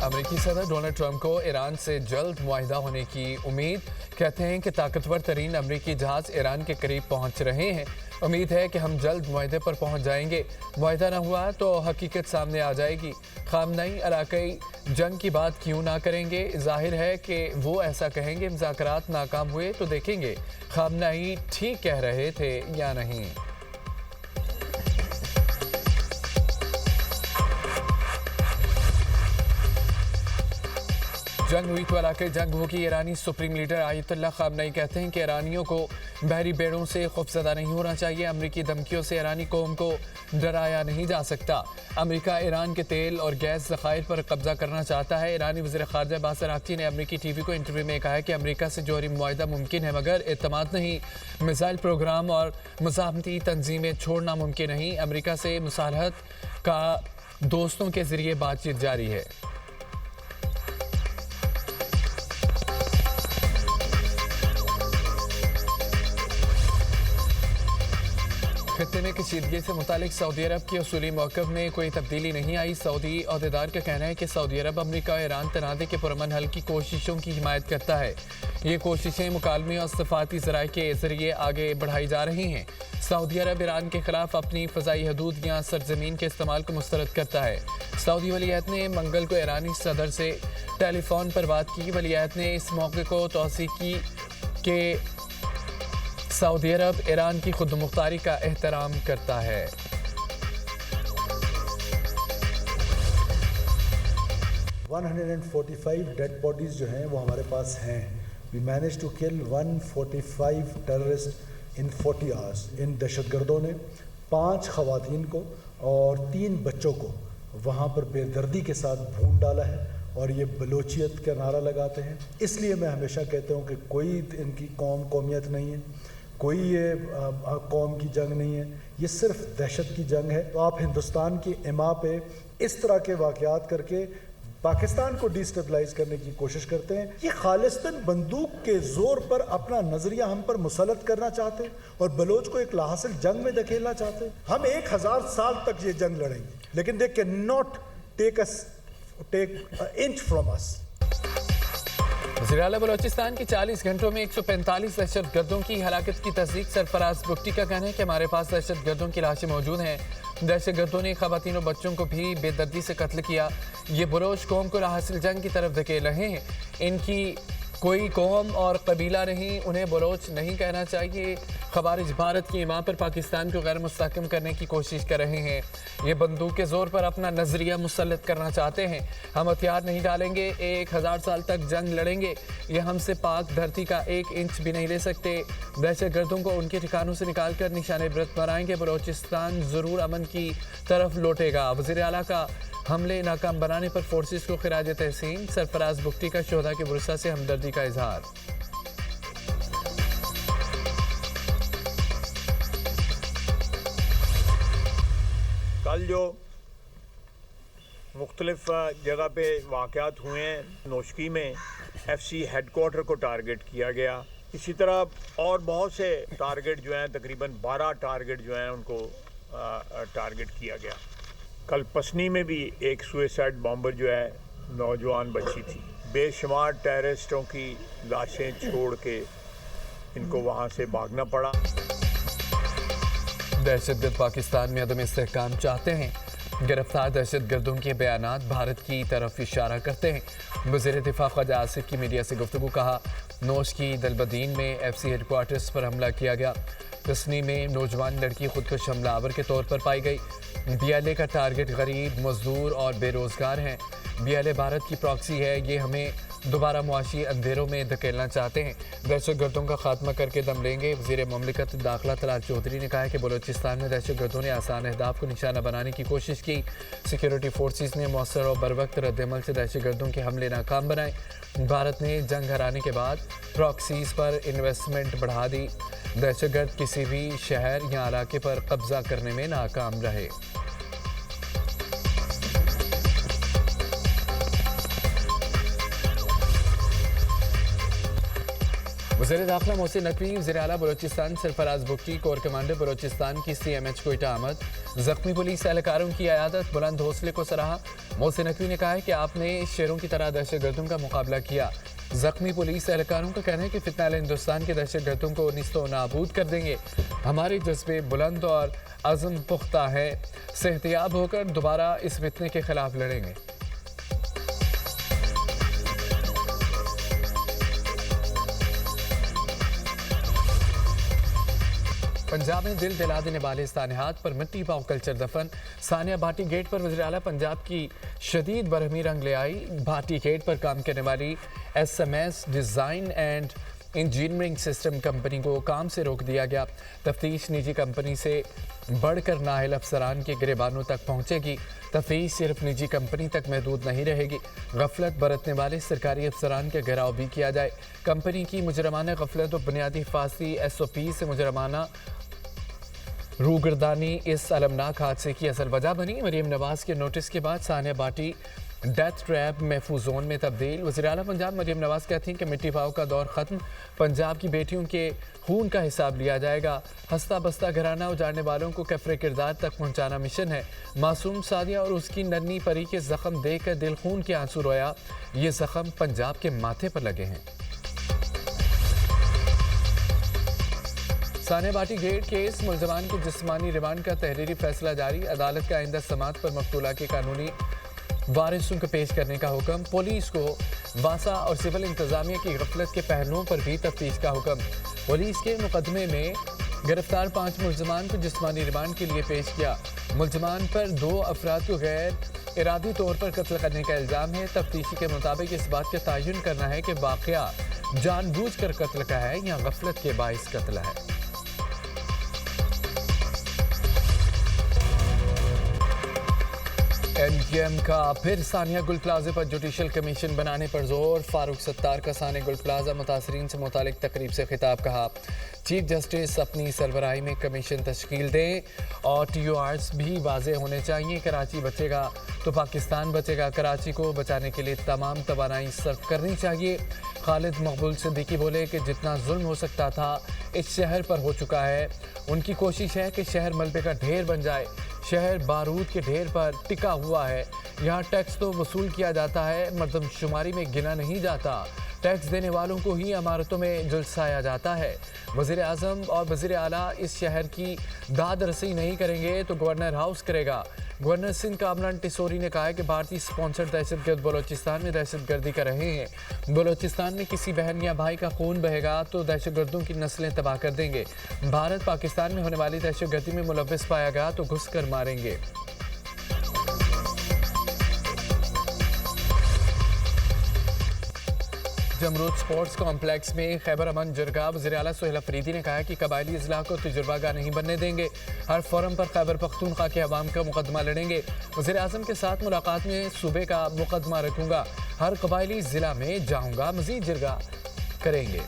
अमेरिकी सदर Donald Trump को ईरान से जल्द मुआहिदा होने की उम्मीद। कहते हैं कि ताकतवर तरीन अमेरिकी जहाज ईरान के करीब पहुंच रहे हैं। उम्मीद है कि हम जल्द मुआहिदे पर पहुंच जाएंगे। मुआहिदा न हुआ तो हकीकत सामने आ जाएगी। खामनई इलाकाई जंग की बात क्यों ना करेंगे? जाहिर है कि वो ऐसा कहेंगे। मुज़ाकरात नाकाम हुए तो देखेंगे खामनई ठीक कह रहे थे या नहीं। जंग हुई तो इलाके जंग होगी। ईरानी सुप्रीम लीडर आयतुल्लाह खामनई कहते हैं कि ईरानियों को बहरी बेड़ों से खौफजदा नहीं होना चाहिए। अमरीकी धमकियों से ईरानी कौम को डराया नहीं जा सकता। अमेरिका ईरान के तेल और गैस ज़खायर पर कब्जा करना चाहता है। ईरानी वज़ीर ख़ारजा अब्बास अराग़ची ने अमरीकी टीवी को इंटरव्यू में कहा कि अमरीका से जौहरी मुआहिदा मुमकिन है मगर एतमाद नहीं। मिसाइल प्रोग्राम और मुज़ाहमती तंजीमें छोड़ना मुमकिन नहीं। अमरीका से मुसालहत का दोस्तों के ज़रिए बातचीत जारी है। खत्ते में कशीदगी से मुतालिक सऊदी अरब के उसूली मौक़िफ़ में कोई तब्दीली नहीं आई। सऊदी अहदेदार का कहना है कि सऊदी अरब अमरीका और ईरान तनाज़े के पुरअमन हल की कोशिशों की हिमायत करता है। ये कोशिशें मुकालमे और सफ़ारती ज़राए के ज़रिए आगे बढ़ाई जा रही हैं। सऊदी अरब ईरान के खिलाफ अपनी फ़ज़ाई हदूद या सरज़मीन के इस्तेमाल को मुस्तरद करता है। सऊदी वलीअहद ने मंगल को ईरानी सदर से टेलीफोन पर बात की। वलीअहद ने इस मौके को तौसीक़ की कि सऊदी अरब ईरान की खुदमुख्तारी का एहतराम करता है। डेड बॉडीज जो हैं वो हमारे पास हैं। We manage to kill 145 terrorist in 40 hours. इन दहशतगर्दों ने 5 ख़वातीन को और 3 बच्चों को वहाँ पर बेदर्दी के साथ भून डाला है और ये बलोचियत का नारा लगाते हैं। इसलिए मैं हमेशा कहता हूँ कि कोई इनकी कौमियत नहीं है, कोई ये कौम की जंग नहीं है, ये सिर्फ दहशत की जंग है। तो आप हिंदुस्तान की इमा पे इस तरह के वाक़यात करके पाकिस्तान को डिस्टेबलाइज करने की कोशिश करते हैं। ये खालिस्तान बंदूक के ज़ोर पर अपना नज़रिया हम पर मुसलत करना चाहते हैं और बलोच को एक लाहासिल जंग में धकेलना चाहते हैं। हम 1000 साल तक ये जंग लड़ेंगे लेकिन they can not take inch from us. वज़ीर आला बलोचिस्तान की 40 घंटों में 145 दहशतगर्दों की हलाकत की तस्दीक। सरफराज बुख्ती का कहना है कि हमारे पास दहशतगर्दों की लाशें मौजूद हैं। दहशतगर्दों ने ख़वातीन और बच्चों को भी बेदर्दी से कत्ल किया। ये बलोच कौम को लाहासिल जंग की तरफ धकेल रहे हैं। इनकी कोई कौम और कबीला नहीं, उन्हें बलोच नहीं कहना चाहिए। ख़वारिज भारत की इमा पर पाकिस्तान को गैर मुस्तहकम करने की कोशिश कर रहे हैं। ये बंदूक के ज़ोर पर अपना नज़रिया मुसल्लत करना चाहते हैं। हम हथियार नहीं डालेंगे, 1000 साल तक जंग लड़ेंगे। ये हमसे पाक धरती का 1 इंच भी नहीं ले सकते। दहशतगर्दों को उनके ठिकानों से निकाल कर निशाने इबरत बनाएंगे। बलोचिस्तान ज़रूर अमन की तरफ लौटेगा। वज़ीर आला का हमले नाकाम बनाने पर फोर्सेस को खिराज तहसीन। सरफराज बुख्ती का शोहदा के वरसा से हमदर्दी का इजहार। कल जो मुख्तलिफ जगह पे वाक़यात हुए हैं, नोशकी में FC हेडक्वार्टर को टारगेट किया गया। इसी तरह और बहुत से टारगेट जो हैं, तकरीबन 12 टारगेट जो हैं उनको टारगेट किया गया। कल पसनी में भी एक सुसाइड बॉम्बर जो है नौजवान बच्ची थी। बेशुमार टेररिस्टों की लाशें छोड़ के इनको वहाँ से भागना पड़ा। दहशतगर्द पाकिस्तान में अदम इस्तेहकाम चाहते हैं। गिरफ्तार दहशतगर्दों के बयानात भारत की तरफ इशारा करते हैं। वज़ीर दिफा ख्वाजा आसिफ की मीडिया से गुफ्तगू। कहा नोश की दलबदीन में FC हेडक्वार्टर्स पर हमला किया गया। तस्नी में नौजवान लड़की खुदकुश हमलावर के तौर पर पाई गई। BLA का टारगेट गरीब, मजदूर और बेरोज़गार हैं। BLA भारत की प्रॉक्सी है। ये हमें दोबारा मुआशी अंधेरों में धकेलना चाहते हैं। दहशतगर्दों का खात्मा करके दम लेंगे। वज़ीर ममलिकत दाखिला तलाल चौधरी ने कहा है कि बलोचिस्तान में दहशतगर्दों ने आसान अहदाफ को निशाना बनाने की कोशिश की। सिक्योरिटी फोर्सेस ने मौसर और बरवक्त रद्दमल से दहशतगर्दों के हमले नाकाम बनाए। भारत ने जंग हराने के बाद प्रॉक्सीज पर इन्वेस्टमेंट बढ़ा दी। दहशतगर्द किसी भी शहर या इलाके पर कब्जा करने में नाकाम रहे। वज़ीर दाखिला मोहसिन नकवी, वज़ीर आला बलोचिस्तान सरफराज बुख्ती, कोर कमांडर बलोचिस्तान की CMH कोयटा आमद। जख्मी पुलिस एहलकारों की अयादत, बुलंद हौसले को सराहा। मोहसिन नकवी ने कहा है कि आपने शेरों की तरह दहशतगर्दों का मुकाबला किया। जख्मी पुलिस एहलकारों का कहना है कि फितना हिंदुस्तान के दहशतगर्दों को निस्तो नाबूद कर देंगे। हमारे जज्बे बुलंद और अज़म पुख्ता है, सेहतियाब होकर दोबारा इस फितने के खिलाफ लड़ेंगे। पंजाब में दिल दिला देने वाले सानिहात पर मिट्टी पाव कल्चर दफन। सानिया भाटी गेट पर वज़ीर आला पंजाब की शदीद बरहमी रंग ले आई। भाटी गेट पर काम करने वाली SMS design and engineering system company को काम से रोक दिया गया। तफ्तीश निजी कंपनी से बढ़कर नाहिल अफसरान के गिरेबानों तक पहुंचेगी। तफ्तीश सिर्फ निजी कंपनी तक महदूद नहीं रहेगी। गफलत बरतने वाले सरकारी अफसरान के घेराव भी किया जाए। कंपनी की मुजरमाना गफलत और बुनियादी हिफाजती SOP से मुजरमाना रूगर्दानी इस अलमनाक हादसे की असल वजह बनी। मरीम नवाज के नोटिस के बाद सानिया भाटी डेथ ट्रैप महफूज जोन में तब्दील। वज़ीर आला पंजाब मरीम नवाज कहती हैं कि मिट्टी पाव का दौर ख़त्म, पंजाब की बेटियों के खून का हिसाब लिया जाएगा। हंसता बसता घराना उजाड़ने वालों को कफरे किरदार तक पहुंचाना मिशन है। मासूम सादिया और उसकी नन्ही परी के जख्म देखकर दिल खून के आंसू रोया। ये जख्म पंजाब के माथे पर लगे हैं। सानिया भाटी गेट केस, मुलजमान के जिस्मानी रिमांड का तहरीरी फैसला जारी। अदालत का आइंदा समाअत पर मकतूला के कानूनी वारिसों को पेश करने का हुक्म। पुलिस को वासा और सिविल इंतजामिया की गफलत के पहलुओं पर भी तफ्तीश का हुक्म। पुलिस के मुकदमे में गिरफ्तार 5 मुलजमान को जिस्मानी रिमांड के लिए पेश किया। मुलजमान पर 2 अफराद को गैर इरादी तौर पर कत्ल करने का इल्ज़ाम है। तफ्तीशी के मुताबिक इस बात का तयन करना है कि वाक़या जानबूझकर कत्ल का है या गफलत के बाइस कत्ल है। MQM का फिर सानिया गुल प्लाजा पर जुडिशल कमीशन बनाने पर जोर। फारूक सत्तार का सानिया गुल प्लाजा मुतासरीन से मुतालिक तकरीब से खिताब। कहा चीफ जस्टिस अपनी सरबराही में कमीशन तश्कील दें और TORs भी वाजे होने चाहिए। कराची बचेगा तो पाकिस्तान बचेगा। कराची को बचाने के लिए तमाम तवानाई सर्फ करनी चाहिए। खालिद मकबूल सिद्दीकी बोले कि जितना जुल्म हो सकता था इस शहर पर हो चुका है। उनकी कोशिश है कि शहर मलबे का ढेर बन जाए। शहर बारूद के ढेर पर टिका हुआ है। यहाँ टैक्स तो वसूल किया जाता है, मर्दमशुमारी में गिना नहीं जाता। टैक्स देने वालों को ही इमारतों में जुलसाया जाता है। वज़ीर आज़म और वज़ीर आला इस शहर की दाद रसी नहीं करेंगे तो गवर्नर हाउस करेगा। गवर्नर सिंध कामरान टिसोरी ने कहा है कि भारतीय स्पॉन्सर्ड दहशतगर्द बलोचिस्तान में दहशतगर्दी कर रहे हैं। बलोचिस्तान में किसी बहन या भाई का खून बहेगा तो दहशतगर्दों की नस्लें तबाह कर देंगे। भारत पाकिस्तान में होने वाली दहशतगर्दी में मुलव्विस पाया गया तो घुस कर मारेंगे। जमरूद स्पोर्ट्स कॉम्प्लेक्स में खैबर अमन जरगा वज़ीर आला सुहेल अफरीदी ने कहा है कि कबायली अजला को तजुर्बागार नहीं बनने देंगे। हर फोरम पर खैबर पख्तूनख्वा के अवाम का मुकदमा लड़ेंगे। वज़ीर आज़म के साथ मुलाकात में सूबे का मुकदमा रखूंगा। हर कबायली ज़िला में जाऊंगा, मज़ीद जरगा करेंगे।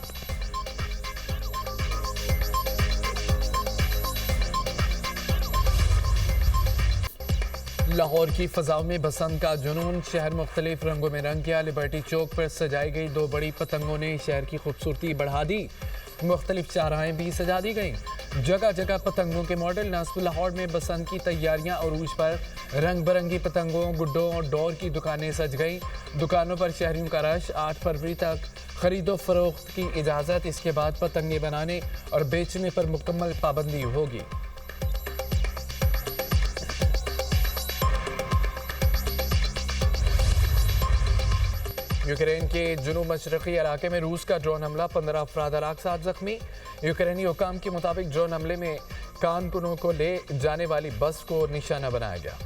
लाहौर की फजाओं में बसंत का जुनून, शहर मुख्तलिफ रंगों में रंग गया। लिबर्टी चौक पर सजाई गई 2 बड़ी पतंगों ने शहर की खूबसूरती बढ़ा दी। मुख्तलिफ चाराहें भी सजा दी गईं। जगह जगह पतंगों के मॉडल। नासिब लाहौर में बसंत की तैयारियां अरूज पर। रंग बिरंगी पतंगों, गुड्डों और डोर की दुकानें सज गईं। दुकानों पर शहरियों का रश। 8 फरवरी तक खरीदो फरोख्त की इजाज़त। इसके बाद पतंगे बनाने और बेचने पर मुकम्मल पाबंदी होगी। यूक्रेन के जुनूब मशरक़ी इलाके में रूस का ड्रोन हमला, 15 अफराद हलाक, 7 जख्मी। यूक्रेनी हुकाम के मुताबिक ड्रोन हमले में कारकुनों को ले जाने वाली बस को निशाना बनाया गया।